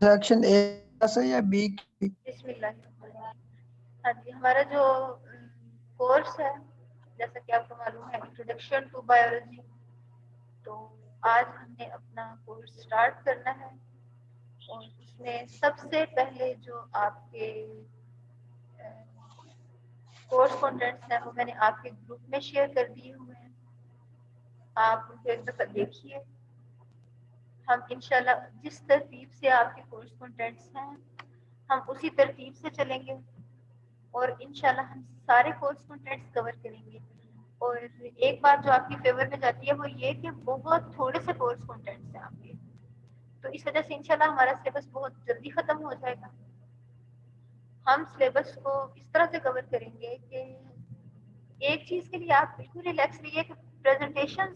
Section A से या B की? बिस्मिल्लाह। हाँ जी, हमारा जो कोर्स है, जैसा कि आपको मालूम है, इंट्रोडक्शन टू बायोलॉजी। तो आज हमने अपना कोर्स स्टार्ट करना है और उसमें सबसे पहले जो आपके कोर्स कंटेंट्स हैं वो मैंने आपके ग्रुप में शेयर कर दिए हुए हैं। आप उनको एक दफ़ा देखिए। हम इंशाल्लाह जिस तरतीब से आपके कोर्स कंटेंट्स हैं हम उसी तरतीब से चलेंगे और इंशाल्लाह हम सारे कोर्स कंटेंट्स कवर करेंगे। और एक बात जो आपकी फेवर में जाती है वो ये कि बहुत थोड़े से कोर्स कंटेंट्स हैं आपके, तो इस वजह से इंशाल्लाह हमारा सिलेबस बहुत जल्दी खत्म हो जाएगा। हम सिलेबस को इस तरह से कवर करेंगे कि एक चीज के लिए आप बिल्कुल रिलैक्स रहिए कि प्रेजेंटेशन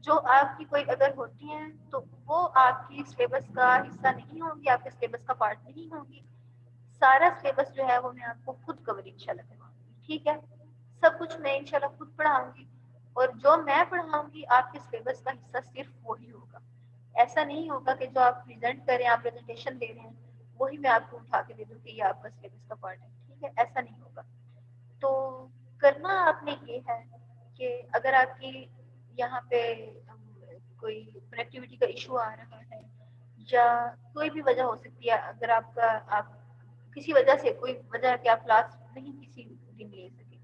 जो आपकी कोई अगर होती हैं तो वो आपकी सिलेबस का हिस्सा नहीं होंगी, आपके सिलेबस का पार्ट नहीं होंगी। सारा सिलेबस जो है वो मैं आपको खुद कवर इंशाल्लाह करवाऊंगी, ठीक है। सब कुछ मैं इंशाल्लाह खुद पढ़ाऊंगी और जो मैं पढ़ाऊंगी आपके सिलेबस का हिस्सा सिर्फ वही होगा। ऐसा नहीं होगा कि जो आप प्रेजेंट करें, आप प्रेजेंटेशन दे रहे हैं वही मैं आपको उठा के दे दूँ कि ये आपका सिलेबस का पार्ट है, ठीक है, ऐसा नहीं होगा। तो करना आपने ये है कि अगर आपकी यहाँ पे कोई कनेक्टिविटी का इशू आ रहा है या कोई भी वजह हो सकती है, अगर आपका आप किसी वजह से कोई वजह है कि आप क्लास नहीं किसी दिन ले सके,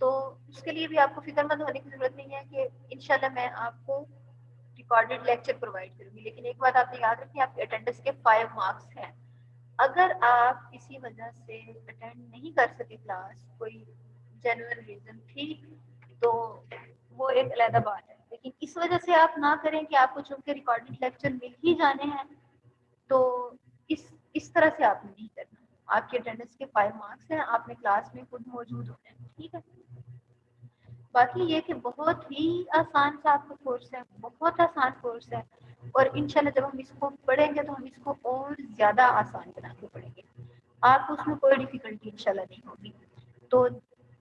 तो उसके लिए भी आपको फिक्रमंद होने की जरूरत नहीं है कि इंशाल्लाह मैं आपको रिकॉर्डेड लेक्चर प्रोवाइड करूंगी। लेकिन एक बात आपने याद रखी, आपके अटेंडेंस के 5 मार्क्स हैं। अगर आप किसी वजह से अटेंड नहीं कर सके क्लास, कोई जेन्युइन रीजन थी, तो वो एक अलग बात है। लेकिन इस वजह से आप ना करें कि आपको चूंकि रिकॉर्डेड लेक्चर मिल ही जाने हैं, तो इस तरह से आपने नहीं करना। आपके अटेंडेंस के 5 मार्क्स हैं, आपने क्लास में खुद मौजूद होना है, ठीक है। बाकी ये कि बहुत ही आसान सा आपका कोर्स है, बहुत आसान कोर्स है और इंशाल्लाह जब हम इसको पढ़ेंगे तो हम इसको और ज़्यादा आसान बना के पढ़ेंगे। आपको उसमें कोई डिफिकल्टी इंशाल्लाह नहीं होगी। तो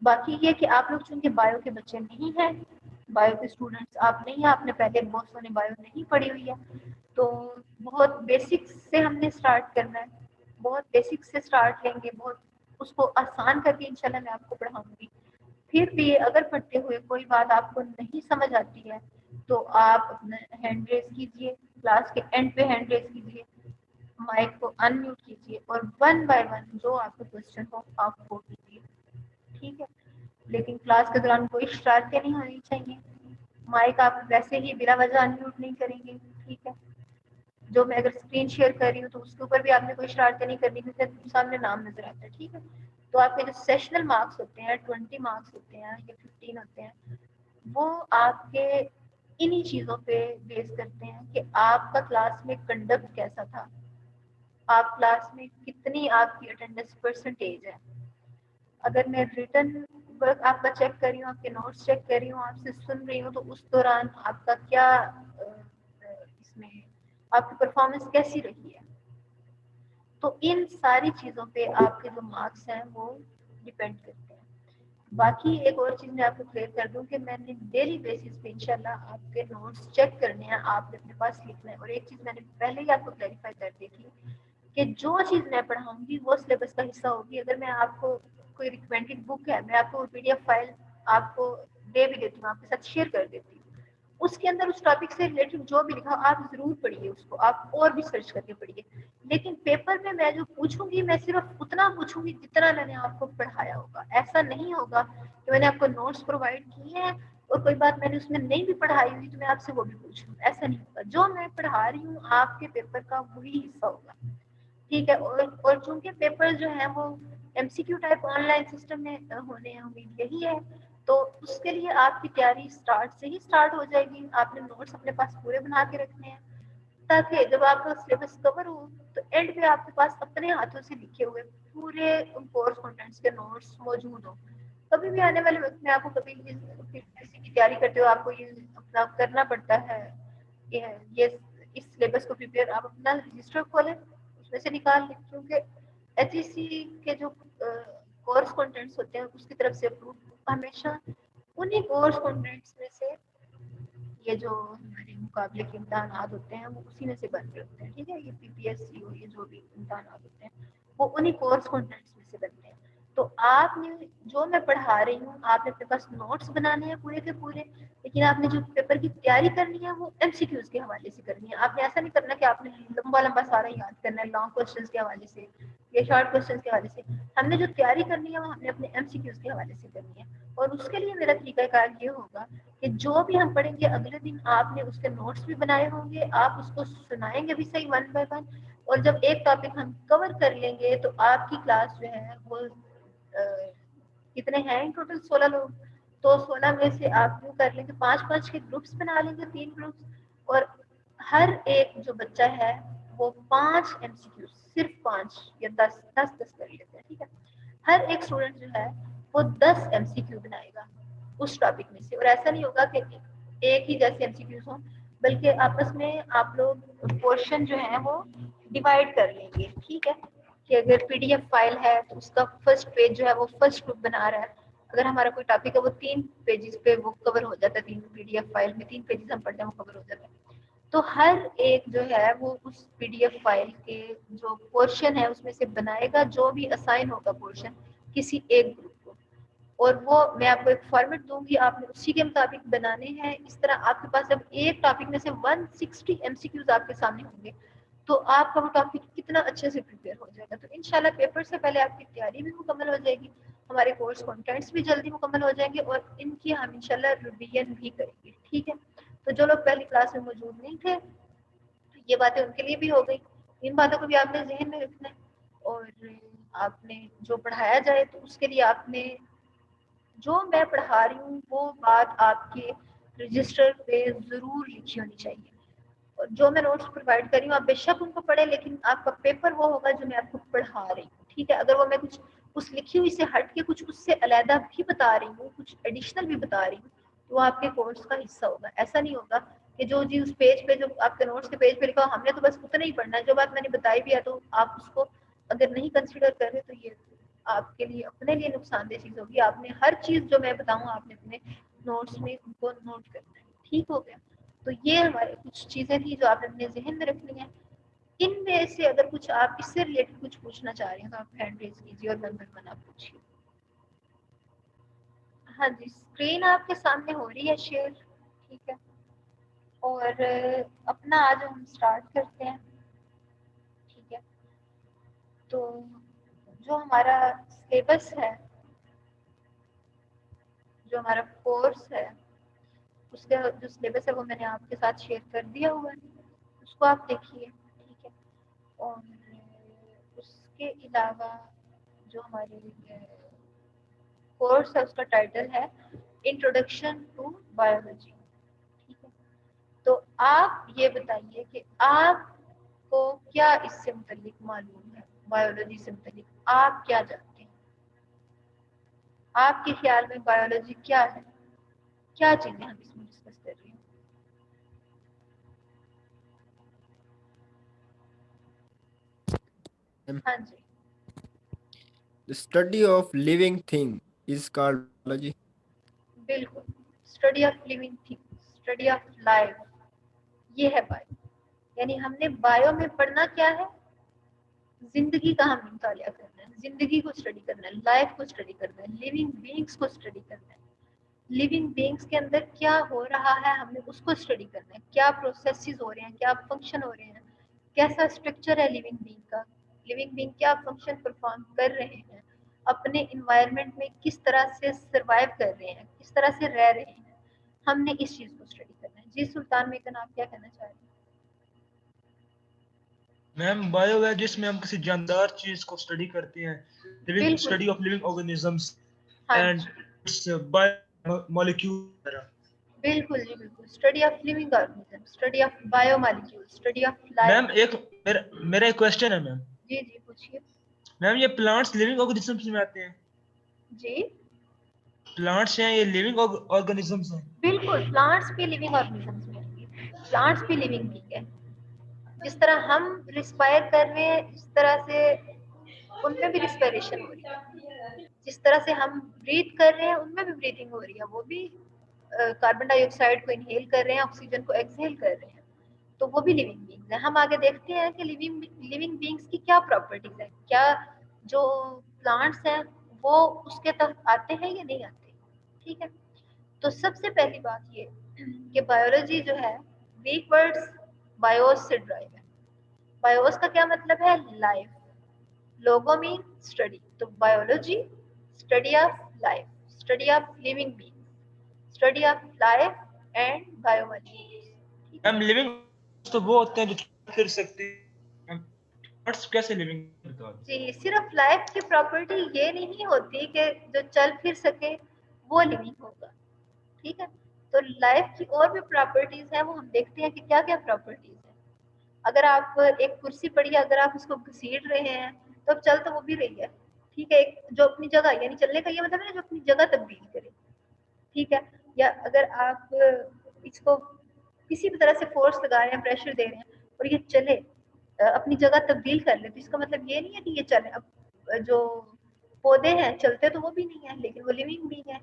बाकी ये कि आप लोग चूंकि बायो के बच्चे नहीं हैं, बायो के स्टूडेंट्स आप नहीं हैं, आपने पहले बहुत ने बायो नहीं पढ़ी हुई है, तो बहुत बेसिक से हमने स्टार्ट करना है। बहुत बेसिक से स्टार्ट लेंगे, बहुत उसको आसान करके इंशाल्लाह मैं आपको पढ़ाऊंगी। फिर भी अगर पढ़ते हुए कोई बात आपको नहीं समझ आती है तो आप अपना हैंड रेज कीजिए, क्लास के एंड पे हैंड रेज कीजिए, माइक को अनम्यूट कीजिए और वन बाय वन जो आपको क्वेश्चन हो आप वो कीजिए, ठीक है। लेकिन क्लास के दौरान कोई शरारतें नहीं होनी चाहिए। माइक आप वैसे ही बिना वजह अनम्यूट नहीं करेंगे, ठीक है। जो मैं अगर स्क्रीन शेयर कर रही हूँ तो उसके ऊपर भी आपने कोई शरारतें नहीं करनी क्योंकि सामने नाम नजर आता है, ठीक है। तो आपके जो सेशनल मार्क्स होते हैं, 20 मार्क्स होते हैं या 15 होते हैं, वो आपके इन्हीं चीजों पे बेस करते हैं कि आपका क्लास में कंडक्ट कैसा था, आप क्लास में कितनी आपकी अटेंडेंस परसेंटेज है। अगर मैं रिटर्न वर्क आपका चेक कर रही हूँ, आपके नोट्स चेक कर रही हूँ, आपसे सुन रही हूँ, तो उस दौरान आपका क्या इसमें आपकी परफॉर्मेंस कैसी रही है, तो इन सारी चीजों पे आपके जो मार्क्स हैं वो डिपेंड करते हैं। बाकी एक और चीज मैं आपको क्लियर कर दूं कि मैंने डेली बेसिस पे इंशाल्लाह आपके नोट्स चेक करने हैं, आपने अपने पास लिखना है। और एक चीज मैंने पहले ही आपको क्लैरिफाई कर दी थी कि जो चीज मैं पढ़ाऊंगी वो सिलेबस का हिस्सा होगी। अगर मैं आपको कोई रिकमेंडेड बुक है, मैं आपको पीडीएफ फाइल आपको दे भी देती हूँ, आपके साथ शेयर कर देती हूँ, उसके अंदर उस टॉपिक से रिलेटेड जो भी लिखा आप जरूर पढ़िए, उसको आप और भी सर्च करके पढ़िए। लेकिन पेपर में मैं जो पूछूंगी मैं सिर्फ उतना पूछूंगी जितना मैंने आपको पढ़ाया होगा। ऐसा नहीं होगा कि मैंने आपको नोट्स प्रोवाइड किए हैं और कोई बात मैंने उसमें नहीं भी पढ़ाई हुई तो मैं आपसे वो भी पूछ लूँ, ऐसा नहीं होगा। जो मैं पढ़ा रही हूँ आपके पेपर का वही हिस्सा होगा, ठीक है। और चूंकि पेपर जो है वो एमसीक्यू टाइप ऑनलाइन सिस्टम में होने हैं, उम्मीद यही है, तो उसके लिए आपकी तैयारी स्टार्ट से ही स्टार्ट हो जाएगी। आपने नोट्स अपने पास पूरे बना के रखने हैं ताकि जब आपका सिलेबस कवर हो तो एंड पे आपके पास अपने हाथों से लिखे हुए पूरे कोर्स कंटेंट्स के नोट्स मौजूद हो। कभी भी आने वाले वक्त में आपको कभी किसी की तैयारी करते हो आपको ये अपना करना पड़ता है, ये इस सिलेबस को प्रिपेयर, आप अपना रजिस्टर खोलें उसमें से निकाल लें, क्योंकि एचईसी के जो कोर्स कंटेंट्स होते हैं उसकी तरफ से अप्रूव हमेशा उन्हीं कोर्स कंटेंट्स में से ये जो हमारे मुकाबले के इम्तहान होते हैं वो उसी में से बन रहे होते हैं, ठीक है। ये PPSC हो, ये जो भी इम्तहान होते हैं वो उन्हीं कोर्स कंटेंट्स में से बनते हैं। तो आपने जो मैं पढ़ा रही हूँ, आपने अपने पास नोट्स बनाने हैं पूरे के पूरे, लेकिन आपने जो पेपर की तैयारी करनी है वो MCQs के हवाले से करनी है। आपने ऐसा नहीं करना कि आपने लंबा लंबा सारा याद करना है लॉन्ग क्वेश्चंस के हवाले से या शॉर्ट क्वेश्चंस के हवाले से। हमने जो तैयारी करनी है वो हमने अपने MCQs के हवाले से करनी है। और उसके लिए मेरा तरीकाकार ये होगा कि जो भी हम पढ़ेंगे अगले दिन आपने उसके नोट्स भी बनाए होंगे, आप उसको सुनाएंगे भी सही 1 बाय 1। और जब एक टॉपिक हम कवर कर लेंगे तो आपकी क्लास जो है वो कितने हैं टोटल 16 लोग, तो 16 में से आप यूँ कर लेंगे 5-5 के ग्रुप्स बना लेंगे, 3 ग्रुप्स, और हर एक जो बच्चा है वो 5 MCQ, सिर्फ 5 या 10 कर लेते हैं, ठीक है। हर एक स्टूडेंट जो है वो 10 MCQ बनाएगा उस टॉपिक में से। और ऐसा नहीं होगा कि एक ही जैसे MCQs हों, बल्कि आपस में आप लोग पोर्शन जो है वो डिवाइड कर लेंगे, ठीक है। कि अगर PDF फाइल है तो उसका फर्स्ट पेज जो है वो फर्स्ट ग्रुप बना रहा है। अगर हमारा कोई टॉपिक है वो 3 पेजेस पे वो कवर हो जाता है, 3 PDF फाइल में 3 पेजेस हम पढ़ते हैं वो कवर हो जाता है। तो हर एक जो है वो उस PDF फाइल के जो पोर्शन है उसमें से बनाएगा, जो भी असाइन होगा पोर्शन किसी एक ग्रुप को। और वो मैं आपको एक फॉर्मेट दूंगी, आपने उसी के मुताबिक बनाने हैं। इस तरह आपके पास जब एक टॉपिक में से 160 MCQs आपके सामने होंगे तो आपका वो टॉपिक कितना अच्छे से प्रिपेयर हो जाएगा। तो इंशाल्लाह पेपर से पहले आपकी तैयारी भी मुकम्मल हो जाएगी, हमारे कोर्स कंटेंट्स भी जल्दी मुकम्मल हो जाएंगे और इनकी हम इंशाल्लाह रिवीजन भी करेंगे, ठीक है। तो जो लोग पहली क्लास में मौजूद नहीं थे ये बातें उनके लिए भी हो गई। इन बातों को भी आपने जहन में रखना है और आपने जो पढ़ाया जाए तो उसके लिए आपने जो मैं पढ़ा रही हूँ वो बात आपके रजिस्टर पे जरूर लिखी होनी चाहिए। और जो मैं नोट्स प्रोवाइड कर रही हूँ आप बेशक उनको पढ़े, लेकिन आपका पेपर वो होगा जो मैं आपको पढ़ा रही हूँ, ठीक है। अगर वो मैं कुछ उस लिखी हुई से हट के कुछ उससे अलहदा भी बता रही हूँ, कुछ एडिशनल भी बता रही हूँ, तो वो आपके कोर्स का हिस्सा होगा। ऐसा नहीं होगा कि जो जी उस पेज पे जो आपके नोट्स के पेज पे लिखा हो हमने तो बस उतना ही पढ़ना है, जो बात मैंने बताई भी है तो आप उसको अगर नहीं कंसिडर कर रहे तो ये आपके लिए अपने लिए नुकसानदेह चीज होगी। आपने हर चीज जो मैं बताऊँ आपने अपने नोट्स में उनको नोट करना है, ठीक हो गया। तो ये हमारे कुछ चीजें थी जो आपने अपने जहन में रखनी है। इनमें से अगर कुछ आप इससे रिलेटेड कुछ पूछना चाह रहे हैं तो आप हैंड रेज कीजिए और नंबर 1 आप पूछिए। हाँ जी, स्क्रीन आपके सामने हो रही है शेयर, ठीक है। और अपना आज हम स्टार्ट करते हैं, ठीक है। तो जो हमारा सिलेबस है, जो हमारा कोर्स है, उसका जो सिलेबस है वो मैंने आपके साथ शेयर कर दिया हुआ है, उसको आप देखिए, ठीक है। और उसके अलावा जो हमारे कोर्स है उसका टाइटल है इंट्रोडक्शन टू बायोलॉजी, ठीक है। तो आप ये बताइए कि आपको क्या इससे मुतालिक मालूम है, बायोलॉजी से मुतालिक आप क्या जानते हैं, आपके ख्याल में बायोलॉजी क्या है, क्या चीजें हम इसमें डिस्कस कर रहे हैं। हाँ जी, The study of living thing is called biology. बिल्कुल, study of living things, study of life, ये है बायो। यानी हमने बायो में पढ़ना क्या है, जिंदगी का हम मुतालिया करना है, जिंदगी को स्टडी करना है, लाइफ को स्टडी करना है, लिविंग बीइंग्स को स्टडी करना है। लिविंग बीइंग्स के अंदर क्या हो रहा है हमने उसको स्टडी करना है, क्या प्रोसेसेस हो रहे हैं, क्या फंक्शन हो रहे हैं, कैसा स्ट्रक्चर है लिविंग बीइंग का, लिविंग बीइंग क्या फंक्शन परफॉर्म कर रहे हैं, अपने इन्वायरमेंट में किस तरह से सर्वाइव कर रहे हैं, किस तरह से रह रहे हैं, हमने इस चीज को स्टडी करना है। जी सुल्तान मेकन, आप क्या कहना चाह रहे हैं। मैम बायो है जिसमें हम किसी जानदार चीज को स्टडी करते हैं, लिविंग बिल्कुल, स्टडी ऑफ लिविंग ऑर्गेनिजम्स हाँ एंड जी, इट्स बायो मॉलिक्यूल। बिल्कुल जी बिल्कुल, study of living organism, study of biomolecule, study of ma'am life. एक मेरा एक क्वेश्चन है मैम। जी जी पूछिए। मैम ये प्लांट्स लिविंग ऑर्गेनिजम्स में आते हैं? जी प्लांट्स हैं ये लिविंग ऑर्गेनिजम्स हैं? बिल्कुल, प्लांट्स भी लिविंग ऑर्गेनिजम्स में आएंगे, प्लांट्स भी लिविंग बीइंग है। जिस तरह हम रिस्पायर कर रहे हैं इस तरह से उनमें भी रिस्पायरेशन हो रही है, जिस तरह से हम ब्रीथ कर रहे हैं उनमें भी ब्रीथिंग हो रही है, वो भी कार्बन डाइऑक्साइड को इनहेल कर रहे हैं, ऑक्सीजन को एक्सहेल कर रहे हैं, तो वो भी लिविंग बींग्स हैं। हम आगे देखते हैं कि लिविंग बींग्स की क्या प्रॉपर्टीज है, क्या जो प्लांट्स हैं वो उसके तक आते हैं या नहीं आते। ठीक है, तो सबसे पहली बात ये कि बायोलॉजी जो है वीक वर्ड्स बायोस से ड्राइव है। बायोस का क्या मतलब है? लाइफ। लोगो मीन स्टडी, तो biology study of life, study of living beings, study of life and biology. हम लिविंग तो वो होते हैं जो फिर सकते हैं, प्लांट्स कैसे लिविंग बता दो। जी, सिर्फ लाइफ की प्रॉपर्टी ये नहीं होती कि जो चल फिर सके वो लिविंग होगा। ठीक है, तो लाइफ की और भी प्रॉपर्टीज हैं, वो हम देखते हैं कि क्या क्या प्रॉपर्टीज है। अगर आप एक कुर्सी पड़ी है, अगर आप उसको घसीट रहे हैं तो अब चल तो वो भी रही है। ठीक है, एक जो अपनी जगह, यानी चलने का ये मतलब है जो अपनी जगह तब्दील करे। ठीक है, या अगर आप इसको किसी भी तरह से फोर्स लगा रहे हैं, प्रेशर दे रहे हैं और ये चले, अपनी जगह तब्दील कर ले, तो इसका मतलब ये नहीं है कि ये चले। अब जो पौधे हैं चलते तो वो भी नहीं है, लेकिन वो लिविंग भी है।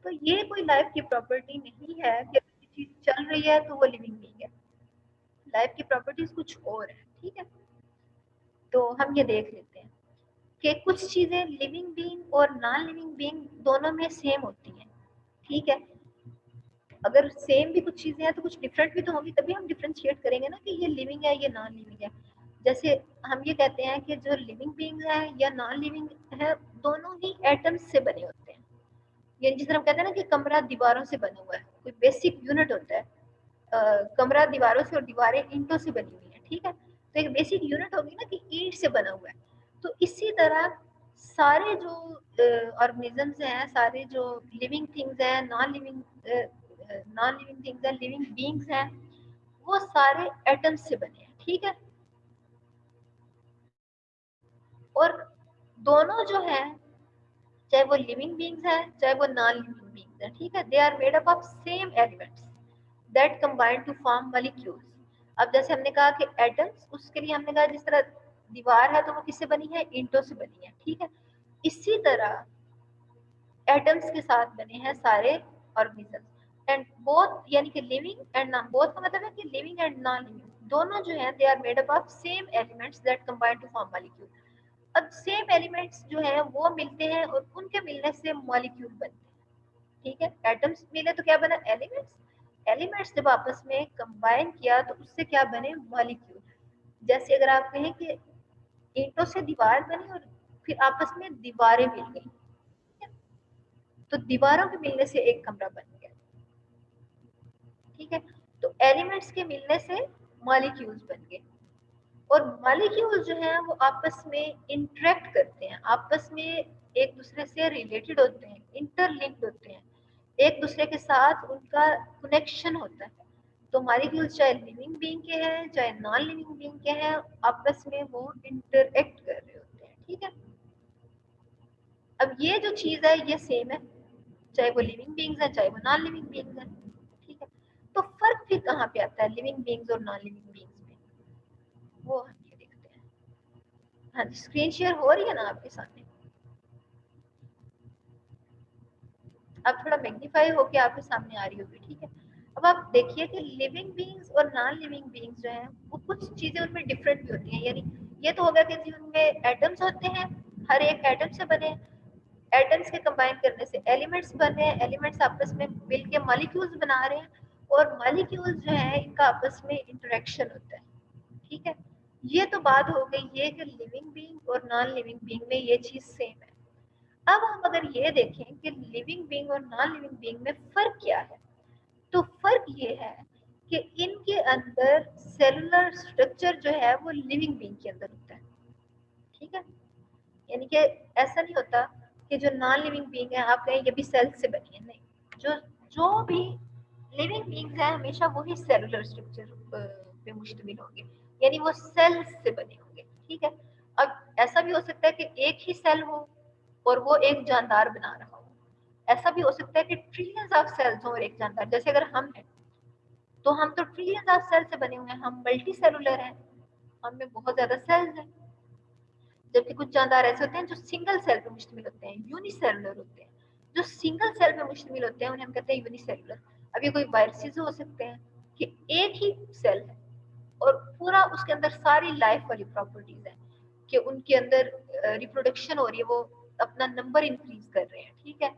तो ये कोई लाइफ की प्रॉपर्टी नहीं है कि चीज चल रही है तो वो लिविंग भी है। लाइफ की प्रॉपर्टीज कुछ और है। ठीक है, तो हम ये देख लेते हैं कि कुछ चीजें लिविंग बीइंग और नॉन लिविंग बीइंग दोनों में सेम होती हैं। ठीक है, अगर सेम भी कुछ चीजें हैं तो कुछ डिफरेंट भी तो होंगी, तभी हम डिफरेंशिएट करेंगे ना कि ये लिविंग है, ये नॉन लिविंग है। जैसे हम ये कहते हैं कि जो लिविंग बीइंग है या नॉन लिविंग है, दोनों ही एटम्स से बने होते हैं। ये जिस तरह हम कहते हैं ना कि कमरा दीवारों से बना हुआ है, कोई बेसिक यूनिट होता है। कमरा दीवारों से और दीवारें ईंटों से बनी हुई है। ठीक है, तो एक बेसिक यूनिट होगी ना कि ईंट से बना हुआ है। तो इसी तरह सारे जो ऑर्गेनिजम्स हैं, सारे जो लिविंग थिंग्स हैं, नॉन लिविंग थिंग्स हैं, लिविंग बीइंग्स हैं, वो सारे एटम्स से बने हैं। ठीक है, और दोनों जो है, चाहे वो लिविंग बीइंग्स हैं चाहे वो नॉन लिविंग बीइंग्स हैं, ठीक है, they are made up of same elements that combine to form molecules. अब जैसे हमने कहा कि एटम्स, उसके लिए हमने कहा जिस तरह दीवार है तो वो किससे बनी है? ईंटों से बनी है। ठीक है, इसी तरह एटम्स के साथ बने हैं सारे ऑर्गेनिजम्स। एंड बोथ यानी कि लिविंग एंड नॉन, बोथ का मतलब है कि लिविंग एंड नॉन लिविंग दोनों जो है they are made up of same elements that combine to form molecule. अब सेम एलिमेंट्स जो है वो मिलते हैं और उनके मिलने से मॉलिक्यूल बनते हैं। ठीक है, एटम्स मिले तो क्या बना? एलिमेंट्स। एलिमेंट्स जब आपस में कंबाइन किया तो उससे क्या बने? मॉलिक्यूल। जैसे अगर आप कहें कि ईंटों से दीवार बनी और फिर आपस में दीवारें मिल गई, तो दीवारों के मिलने से एक कमरा बन गया। ठीक है, तो एलिमेंट्स के मिलने से मॉलिक्यूल्स बन गए, और मॉलिक्यूल्स जो हैं वो आपस में इंटरेक्ट करते हैं, आपस में एक दूसरे से रिलेटेड होते हैं, इंटरलिंक्ड होते हैं, एक दूसरे के साथ उनका कनेक्शन होता है। तो मॉलिक्यूल्स चाहे लिविंग बीइंग के हैं चाहे नॉन लिविंग बीइंग के हैं, आपस में वो इंटरेक्ट कर रहे होते हैं। ठीक है, अब ये जो चीज है ये सेम है, चाहे वो लिविंग बीइंग्स है चाहे वो नॉन लिविंग बीइंग्स है। ठीक है, तो फर्क फिर कहाँ पे आता है लिविंग बीइंग्स और नॉन लिविंग बीइंग्स में? वो हम ये देखते हैं। हाँ जी, स्क्रीन शेयर हो रही है ना आपके सामने? अब थोड़ा मैग्नीफाई होके आपके सामने आ रही होगी। ठीक है, अब आप देखिए कि लिविंग बीइंग्स और नॉन लिविंग बीइंग्स जो हैं वो कुछ चीजें उनमें डिफरेंट भी होती हैं। यानी ये तो हो गया कि उनमें एटम्स होते हैं, हर एक एटम से बने, एटम्स के कंबाइन करने से एलिमेंट्स बन रहे हैं, एलिमेंट्स आपस में मिलके मॉलिक्यूल्स बना रहे हैं, और मॉलिक्यूल्स जो है इनका आपस में इंटरेक्शन होता है। ठीक है, ये तो बात हो गई ये कि लिविंग बीइंग और नॉन लिविंग बीइंग में ये चीज सेम है। अब हम अगर ये देखें कि लिविंग बीइंग और नॉन लिविंग बीइंग में फर्क क्या है, तो फर्क ये है कि इनके अंदर सेलुलर स्ट्रक्चर जो है वो लिविंग बीइंग के अंदर होता है। ठीक है, यानी कि ऐसा नहीं होता कि जो नॉन लिविंग बीइंग है आप कहें ये भी सेल से बनी है, नहीं, जो जो भी लिविंग बीइंग्स है हमेशा वही सेलुलर स्ट्रक्चर पे मुश्तमिल होंगे, यानी वो सेल्स से बने होंगे। ठीक है, अब ऐसा भी हो सकता है कि एक ही सेल हो और वो एक जानदार बना रहा हो, ऐसा भी हो सकता है कि ट्रिलियंस ऑफ सेल्स हो और एक जानदार। जैसे अगर हम हैं तो हम तो ट्रिलियंस ऑफ सेल से बने हुए हैं, हम मल्टी सेलुलर हैं, हमें बहुत ज्यादा सेल्स हैं। जबकि कुछ जानदार ऐसे होते हैं जो सिंगल सेल पर मुश्तमिल होते हैं, यूनिसेलुलर होते हैं, जो सिंगल सेल पे मुश्तमिल होते हैं उन्हें हम कहते हैं यूनिसेलुलर। अब ये कोई वायरसेस हो सकते हैं कि एक ही सेल है और पूरा उसके अंदर सारी लाइफ वाली प्रॉपर्टीज है कि उनके अंदर रिप्रोडक्शन हो रही है, वो अपना नंबर इंक्रीज कर रहे हैं, ठीक है,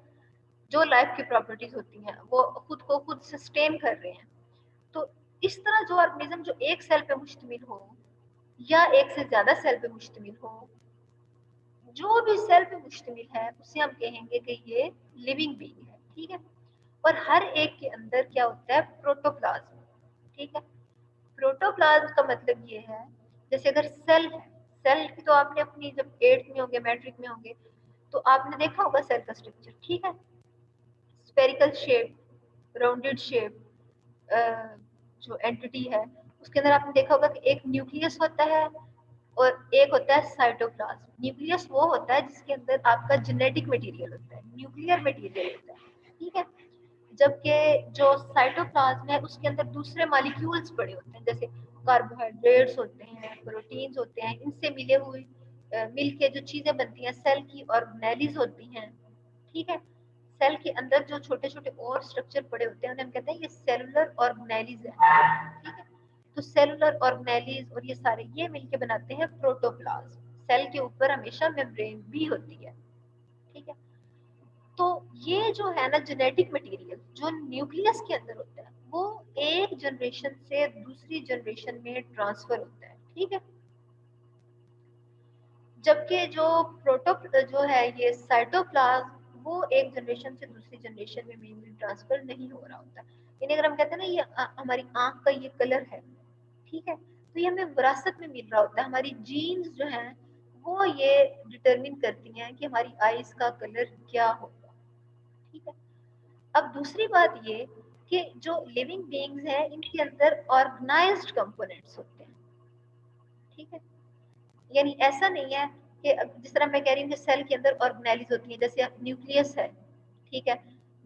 जो लाइफ की प्रॉपर्टीज होती हैं वो खुद को खुद सस्टेन कर रहे हैं। तो इस तरह जो ऑर्गेनिज्म जो एक सेल पे मुश्तमिल हो या एक से ज्यादा सेल पे मुश्तमिल हो, जो भी सेल पे मुश्तमिल है उसे हम कहेंगे कि ये लिविंग बीइंग है, ठीक है। और हर एक के अंदर क्या होता है, प्रोटोप्लाज्म, ठीक है। प्रोटोप्लाज्म का मतलब ये है, जैसे अगर सेल है, सेल की तो आपने अपनी जब 8th में होंगे, मैट्रिक में होंगे, तो आपने देखा होगा सेल का स्ट्रक्चर, ठीक है, स्फेरिकल शेप, राउंडेड शेप, जो एंटिटी है उसके अंदर आपने देखा होगा कि एक न्यूक्लियस होता है और एक होता है साइटोप्लाज्म। न्यूक्लियस वो होता है जिसके अंदर आपका जेनेटिक मटेरियल होता है, न्यूक्लियर मटेरियल होता है, ठीक है। जबकि जो साइटोप्लाज्म है उसके अंदर दूसरे मॉलिक्यूल्स पड़े होते हैं, जैसे कार्बोहाइड्रेट्स होते हैं, प्रोटीन्स होते हैं, इनसे मिले हुए मिलके जो चीजें बनती हैं सेल की ऑर्गेनेलिज होती हैं, ठीक है। सेल के अंदर जो छोटे छोटे और स्ट्रक्चर पड़े होते हैं उन्हें हम कहते हैं ये सेलुलर ऑर्गेनेलिज है, ठीक है। तो सेलुलर ऑर्गेनेलिज और ये सारे ये मिलके बनाते हैं प्रोटोप्लाज्म। सेल के ऊपर हमेशा मेम्ब्रेन भी होती है, ठीक है। तो ये जो है ना जेनेटिक मटेरियल जो न्यूक्लियस के अंदर होता है वो एक जनरेशन से दूसरी जनरेशन में ट्रांसफर होता है, ठीक है। जबकि जो जो है ये साइटोप्लाज्म वो एक जनरेशन से दूसरी जनरेशन में मेनली ट्रांसफर नहीं हो रहा होता। यानी अगर हम कहते हैं ना ये हमारी आंख का ये कलर है, ठीक है, तो ये हमें विरासत में मिल रहा होता है। हमारी जीन्स जो है वो ये डिटरमिन करती हैं कि हमारी आईज का कलर क्या होगा, ठीक है। अब दूसरी बात ये कि जो लिविंग बीइंग्स हैं इनके अंदर ऑर्गेनाइज्ड कंपोनेंट्स होते हैं, ठीक है। यानी ऐसा नहीं है कि जिस तरह मैं कह रही हूँ कि सेल के अंदर ऑर्गेनेलिज होती है, जैसे न्यूक्लियस है, ठीक है,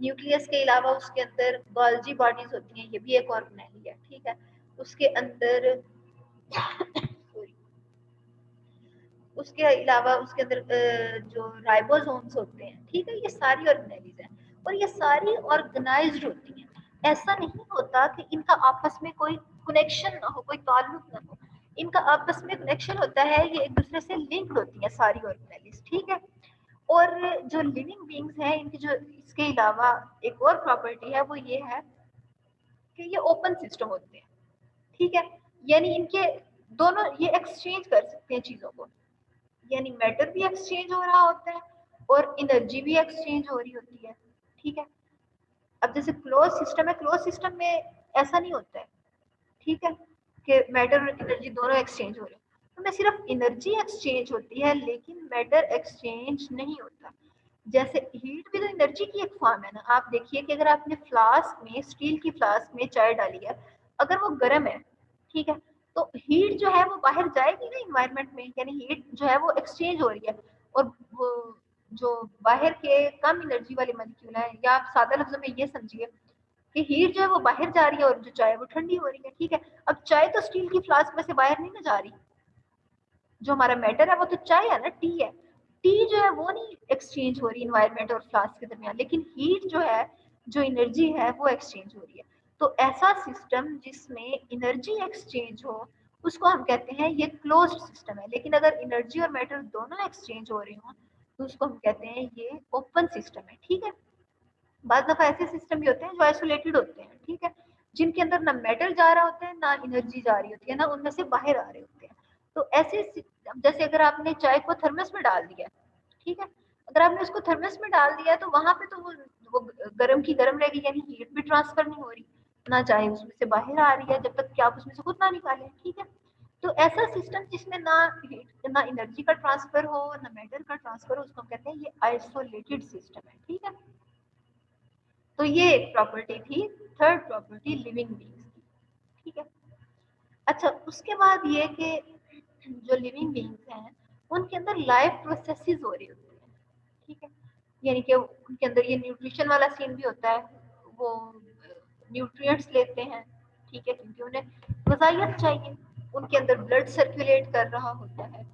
न्यूक्लियस के अलावा उसके अंदर गोल्जी बॉडीज होती हैं, ये भी एक ऑर्गेनेली है, ठीक है। उसके अंदर सॉरी, उसके अलावा उसके अंदर जो राइबोसोम्स होते हैं, ठीक है, ये सारी ऑर्गेनेलीज हैं और ये सारी ऑर्गेनाइज्ड होती हैं। ऐसा नहीं होता कि इनका आपस में कोई कनेक्शन ना हो, कोई ताल्लुक ना हो, इनका आपस में कनेक्शन होता है, ये एक दूसरे से लिंक्ड होती हैं सारी ऑर्गेनेलीज, ठीक है। और जो लिविंग बीइंग्स हैं इनकी जो इसके अलावा एक और प्रॉपर्टी है वो ये है कि ये ओपन सिस्टम होते हैं, ठीक है। यानी इनके दोनों ये एक्सचेंज कर सकते हैं चीजों को, यानी मैटर भी एक्सचेंज हो रहा होता है और एनर्जी भी एक्सचेंज हो रही होती है, ठीक है। अब जैसे क्लोज सिस्टम है, क्लोज सिस्टम में ऐसा नहीं होता है, ठीक है, कि मैटर और एनर्जी दोनों एक्सचेंज हो रहे हैं, तो में सिर्फ एनर्जी एक्सचेंज होती है लेकिन मैटर एक्सचेंज नहीं होता। जैसे हीट भी तो एनर्जी की एक फॉर्म है ना। आप देखिए कि अगर आपने फ्लास्क में, स्टील की फ्लास्क में चाय डाली है, अगर वो गर्म है, ठीक है, तो हीट जो है वो बाहर जाएगी ना इन्वायरमेंट में, यानी हीट जो है वो एक्सचेंज हो रही है और वो जो बाहर के कम एनर्जी वाले मॉलिक्यूल है, या आप सादा लफ्जों में ये समझिए कि हीट जो है वो बाहर जा रही है और जो चाय वो ठंडी हो रही है, ठीक है। अब चाय तो स्टील की फ्लास्क में से बाहर नहीं ना जा रही, जो हमारा मैटर है वो तो चाय है ना, टी है, टी जो है वो नहीं एक्सचेंज हो रही इन्वायरमेंट और फ्लास्क के दरमियान, लेकिन हीट जो है, जो एनर्जी है वो एक्सचेंज हो रही है। तो ऐसा सिस्टम जिसमें एनर्जी एक्सचेंज हो उसको हम कहते हैं ये क्लोज्ड सिस्टम है। लेकिन अगर एनर्जी और मैटर दोनों एक्सचेंज हो रहे हो तो उसको हम कहते हैं ये ओपन सिस्टम है, ठीक है। बाद दफा ऐसे सिस्टम भी होते हैं जो आइसोलेटेड होते हैं, ठीक है, जिनके अंदर ना मेटल जा रहा होता है ना एनर्जी जा रही होती है, ना उनमें से बाहर आ रहे होते हैं। तो ऐसे जैसे अगर आपने चाय को थर्मस में डाल दिया, ठीक है, अगर आपने उसको थर्मस में डाल दिया तो वहां पे तो वो गर्म की गर्म रहेगी, यानी हीट भी ट्रांसफर नहीं हो रही, ना चाहे उसमें से बाहर आ रही है जब तक कि आप उसमें से खुद ना निकालें, ठीक है। तो ऐसा सिस्टम जिसमें ना हीट ना एनर्जी का ट्रांसफर हो ना मैटर का ट्रांसफर हो, उसको हम कहते हैं ये आइसोलेटेड सिस्टम है, ठीक है। तो ये एक प्रॉपर्टी थी, थर्ड प्रॉपर्टी लिविंग बीइंग्स की, ठीक है। अच्छा, उसके बाद ये कि जो लिविंग बीइंग्स हैं उनके अंदर लाइफ प्रोसेसेस हो रही होती है, ठीक है। यानी कि उनके अंदर ये न्यूट्रिशन वाला सीन भी होता है, वो न्यूट्रिएंट्स लेते हैं, ठीक है, क्योंकि उन्हें ग़िज़ाइयत चाहिए। उनके अंदर ब्लड सर्कुलेट कर रहा होता है,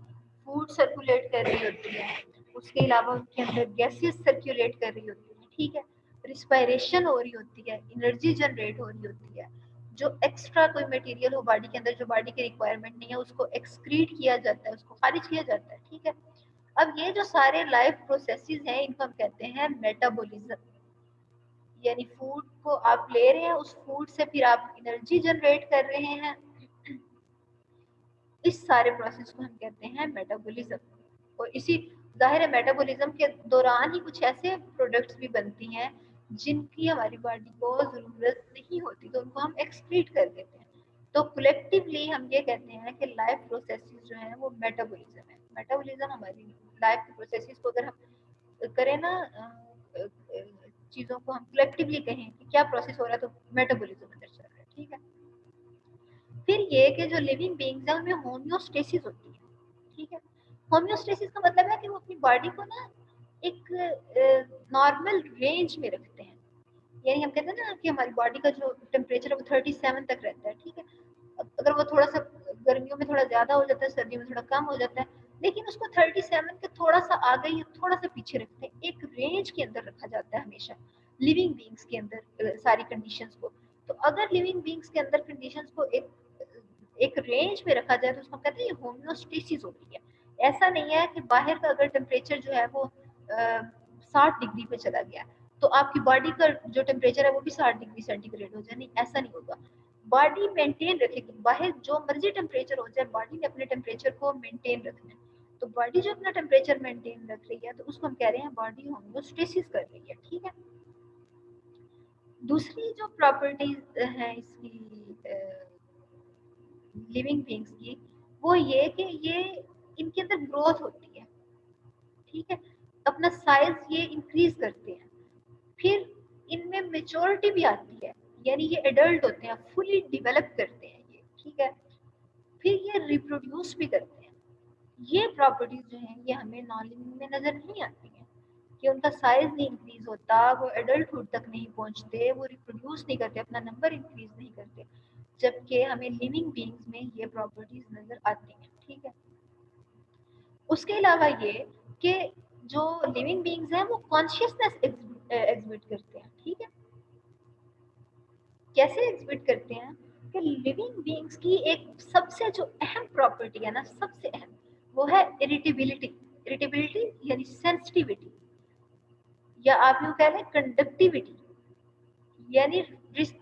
फूड सर्कुलेट कर रही होती है, उसके अलावा उनके अंदर गैसेस सर्कुलेट कर रही होती है, ठीक है, रिस्पायरेशन हो रही होती है, एनर्जी जनरेट हो रही होती है, जो एक्स्ट्रा कोई मटेरियल हो बॉडी के अंदर जो बॉडी की रिक्वायरमेंट नहीं है उसको एक्सक्रीट किया जाता है, उसको खारिज किया जाता है। ठीक है, अब ये जो सारे लाइफ प्रोसेसेस हैं इनको हम कहते हैं मेटाबॉलिज्म, यानी फूड को आप ले रहे हैं, उस फूड से फिर आप एनर्जी जनरेट कर रहे हैं, इस सारे प्रोसेस को हम कहते हैं मेटाबॉलिज्म। और इसी जाहिर है मेटाबॉलिज्म के दौरान ही कुछ ऐसे प्रोडक्ट्स भी बनती हैं जिनकी हमारी बॉडी को जरूरत नहीं होती, तो उनको हम एक्सक्रीट कर देते हैं। तो कलेक्टिवली हम ये कहते हैं कि लाइफ प्रोसेसेस जो हैं वो मेटाबॉलिज्म है। मेटाबॉलिज्म हमारी लाइफ के प्रोसेसेस को अगर हम करें ना चीज़ों को हम कलेक्टिवली कहें कि क्या प्रोसेस हो रहा है तो मेटाबॉलिज्म अंदर चल रहा है। ठीक है, फिर ये कि जो लिविंग बीइंग्स हैं उनमें होम्योस्टेसिस होती है। ठीक है, होम्योस्टेसिस का मतलब है कि वो अपनी बॉडी को ना एक नॉर्मल रेंज में रखते हैं, यानी हम कहते हैं ना कि हमारी बॉडी का जो टेम्परेचर है वो 37 तक रहता है। ठीक है, अगर वो थोड़ा सा गर्मियों में थोड़ा ज्यादा हो जाता है, सर्दियों में थोड़ा कम हो जाता है, लेकिन उसको 37 के थोड़ा सा आगे या थोड़ा सा पीछे रखते हैं, एक रेंज के अंदर रखा जाता है हमेशा लिविंग बीइंग्स के अंदर सारी कंडीशंस को। तो अगर लिविंग बीइंग्स के अंदर कंडीशंस को एक रेंज में रखा जाए तो उसको कहते हैं होम्योस्टेसिस हो रही है। ऐसा नहीं है कि बाहर का अगर टेम्परेचर जो है वो 60 डिग्री पे चला गया तो आपकी बॉडी का जो टेम्परेचर है वो भी 60 डिग्री सेंटीग्रेड हो जाए, नहीं ऐसा नहीं होगा। बॉडी मेंटेन रखेगी, बाहर जो मर्जी टेम्परेचर हो जाए बॉडी ने अपने टेम्परेचर को मेंटेन रखना है। तो बॉडी जो अपना टेम्परेचर मेंटेन रख रही है तो उसको हम कह रहे हैं बॉडी होम्योस्टेसिस कर रही है। ठीक है, दूसरी जो प्रॉपर्टीज है इसकी लिविंग बीइंग्स की वो ये कि ये इनके अंदर ग्रोथ होती है। ठीक है, अपना साइज ये इंक्रीज करते हैं, फिर इनमें मेच्योरिटी भी आती है, यानी ये एडल्ट होते हैं, फुली डेवलप करते हैं ये। ठीक है, फिर ये रिप्रोड्यूस भी करते हैं। ये प्रॉपर्टीज जो हैं ये हमें नॉन लिविंग में नजर नहीं आती हैं कि उनका साइज नहीं इंक्रीज होता, वो एडल्टहुड तक नहीं पहुंचते, वो रिप्रोड्यूस नहीं करते, अपना नंबर इंक्रीज नहीं करते, जबकि हमें लिविंग बीइंग्स में ये प्रॉपर्टीज नजर आती हैं। ठीक है, उसके अलावा ये कि जो लिविंग बीइंग्स हैं वो कॉन्शियसनेस एग्जिबिट करते हैं। ठीक है, कैसे एग्जिबिट करते हैं कि लिविंग बीइंग्स की एक सबसे जो अहम प्रॉपर्टी है ना, सबसे अहम, वो है इरिटेबिलिटी। इरिटेबिलिटी यानी सेंसिटिविटी, या आप यूं कह लें कंडक्टिविटी, यानी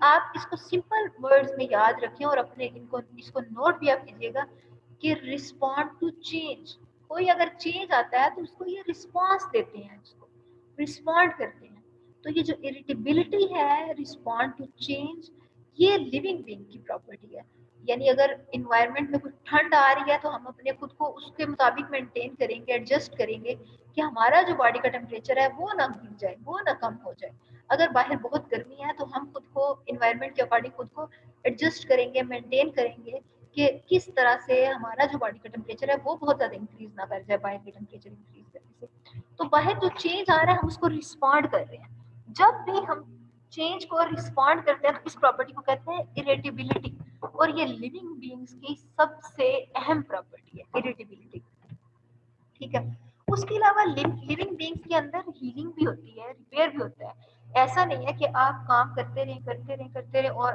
आप इसको सिंपल वर्ड्स में याद रखें और अपने इसको नोट भी आप कीजिएगा कि रिस्पॉन्ड टू चेंज। कोई अगर चेंज आता है तो उसको ये रिस्पॉन्स देते हैं, उसको रिस्पॉन्ड करते हैं। तो ये जो इरिटेबिलिटी है, रिस्पॉन्ड टू चेंज, ये लिविंग बीइंग की प्रॉपर्टी है। यानी अगर इन्वायरमेंट में कुछ ठंड आ रही है तो हम अपने खुद को उसके मुताबिक मेंटेन करेंगे, एडजस्ट करेंगे कि हमारा जो बॉडी का टेम्परेचर है वो ना गिर जाए, वो ना कम हो जाए। अगर बाहर बहुत गर्मी है तो हम खुद को इन्वायरमेंट के अकॉर्डिंग खुद को एडजस्ट करेंगे, मेंटेन करेंगे कि किस तरह से हमारा जो बॉडी का टेम्परेचर है वो बहुत ज्यादा इंक्रीज ना कर जाए बाहर के टेम्परेचर इंक्रीज करने से। तो बाहर जो चेंज आ रहा है हम उसको रिस्पॉन्ड कर रहे हैं। जब भी हम चेंज को रिस्पॉन्ड करते हैं तो इस प्रॉपर्टी को कहते हैं इरिटेबिलिटी, और ये लिविंग बीइंग्स की सबसे अहम प्रॉपर्टी है इरिटेबिलिटी। ठीक है, उसके अलावा लिविंग बीइंग्स के अंदर हीलिंग भी होती है, रिपेयर भी होता है। ऐसा नहीं है कि आप काम करते रहें और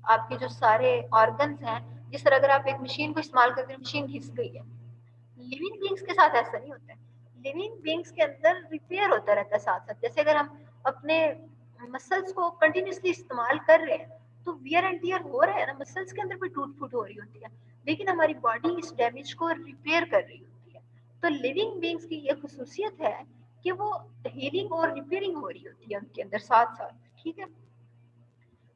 आपके जो सारे ऑर्गन्स हैं, जिस तरह अगर आप एक मशीन को इस्तेमाल करते हैं मशीन घिस गई है, लिविंग बीइंग्स के साथ ऐसा नहीं होता है। लिविंग बीइंग्स के अंदर रिपेयर होता रहता है साथ साथ। जैसे अगर हम अपने मसल्स को कंटिन्यूसली इस्तेमाल कर रहे हैं तो वियर एंड टियर हो रहा है ना, मसल्स के अंदर भी टूट फूट हो रही होती है, लेकिन हमारी बॉडी इस डैमेज को रिपेयर कर रही होती है। तो लिविंग बीइंग्स की ये खसूसियत है कि वो हीलिंग और रिपेयरिंग हो रही होती है उनके अंदर साथ साथ। ठीक है,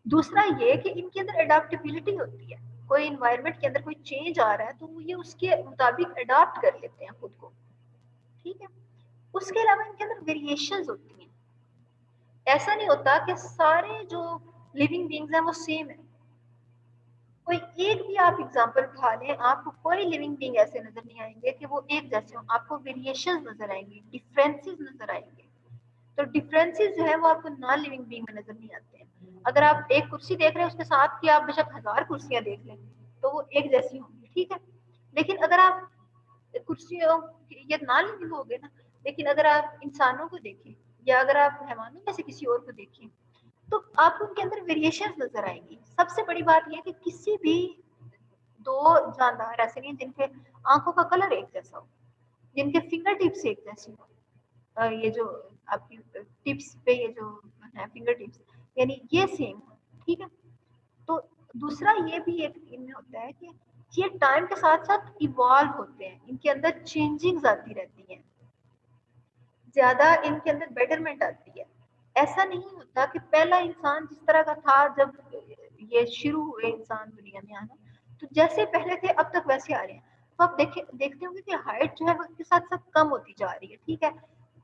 दूसरा ये कि इनके अंदर अडाप्टेबिलिटी होती है। कोई इन्वायरमेंट के अंदर कोई चेंज आ रहा है तो ये उसके मुताबिक अडाप्ट कर लेते हैं खुद को। ठीक है, उसके अलावा इनके अंदर वेरिएशंस होती हैं। ऐसा नहीं होता कि सारे जो लिविंग बीइंग्स हैं वो सेम है। कोई एक भी आप एग्जांपल उठा लें, आपको कोई लिविंग बीइंग ऐसे नजर नहीं आएंगे कि वो एक जैसे हो, आपको वेरिएशंस नजर आएंगे, डिफरेंसेस नजर आएंगे। तो डिफरेंसेस जो है वो आपको नॉन लिविंग बीइंग में नजर नहीं आते हैं। अगर आप एक कुर्सी देख रहे हैं उसके साथ की आप बेशक 1000 कुर्सियां देख लें तो वो एक जैसी होंगी। ठीक है, लेकिन अगर आप कुर्सियों ये नॉन लिविंग हो गए ना, लेकिन अगर आप इंसानों को देखें या अगर आप हैवानों में से किसी और को देखें तो आपको उनके अंदर वेरिएशंस नजर आएंगी। सबसे बड़ी बात यह है कि किसी भी दो जानदार ऐसे नहीं जिनके आंखों का कलर एक जैसा हो, जिनके फिंगर टिप्स एक जैसी हो, ये जो आपकी टिप्स पे ये जो है फिंगर टिप्स यानी ये सेम हो, ठीक है। तो दूसरा ये भी एक इनमें होता है कि ये टाइम के साथ साथ इवॉल्व होते हैं, इनके अंदर चेंजिंग्स आती रहती हैं, ज्यादा इनके अंदर बेटरमेंट आती है। ऐसा नहीं होता कि पहला इंसान जिस तरह का था जब ये शुरू हुए इंसान दुनिया में आना, तो जैसे पहले थे अब तक वैसे आ रहे हैं। तो आप देखते होंगे कि हाइट जो है वक्त के साथ साथ कम होती जा रही है, ठीक है।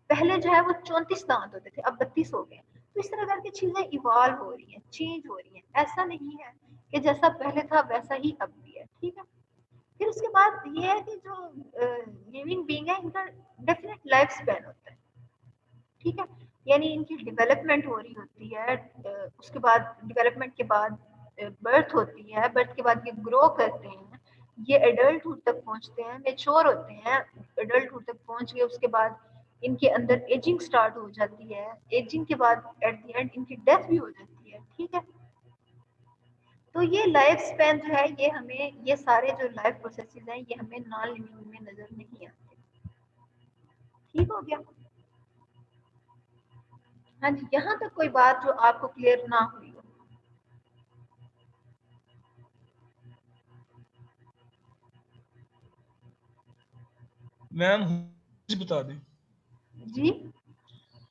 पहले जो है वो 34 दांत होते थे, अब 32 हो गए। तो इस तरह करके चीजें इवॉल्व हो रही हैं, चेंज हो रही हैं। ऐसा नहीं है कि जैसा पहले था वैसा ही अब भी है, ठीक है। फिर उसके बाद ये है कि जो लिविंग बीइंग है इनका डेफिनेट लाइफ स्पैन होता है, ठीक है। यानी इनकी डेवलपमेंट हो रही होती है, उसके बाद डेवलपमेंट के बाद बर्थ होती है, बर्थ के बाद ये ग्रो करते हैं, ये एडल्टहुड तक पहुंचते हैं, मेच्योर होते हैं, एडल्टहुड तक पहुंच गए उसके बाद इनके अंदर एजिंग स्टार्ट हो जाती है, एजिंग के बाद एट द एंड इनकी डेथ भी हो जाती है, ठीक है। तो ये लाइफ स्पैन जो है ये हमें, ये सारे जो लाइफ प्रोसेसेस हैं ये हमें नॉन लिविंग में नजर नहीं आते, ठीक हो गया। हाँ जी, यहाँ तक कोई बात जो आपको क्लियर ना हुई हो? मैम बता दें। जी,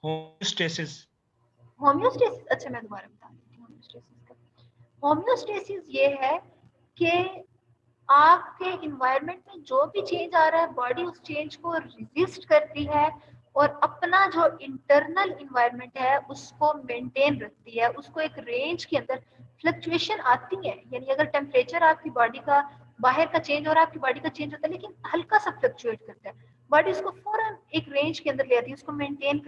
होमोस्टेसिस। होम्योस्टेसिस, अच्छा मैं दोबारा बता देती हूँ होम्योस्टेसिस का। होम्योस्टेसिस ये है कि आपके इन्वायरमेंट में जो भी चेंज आ रहा है बॉडी उस चेंज को रेजिस्ट करती है और अपना जो इंटरनल इन्वायरमेंट है उसको मेंटेन रखती है, उसको एक रेंज के अंदर। फ्लक्चुएशन आती है, यानी अगर टेम्परेचर आपकी बॉडी का बाहर का चेंज हो रहा है, आपकी बॉडी का चेंज होता है, लेकिन हल्का सा फ्लक्चुएट करता है, बॉडी उसको फौरन एक रेंज के अंदर ले आती है, उसको मेंटेन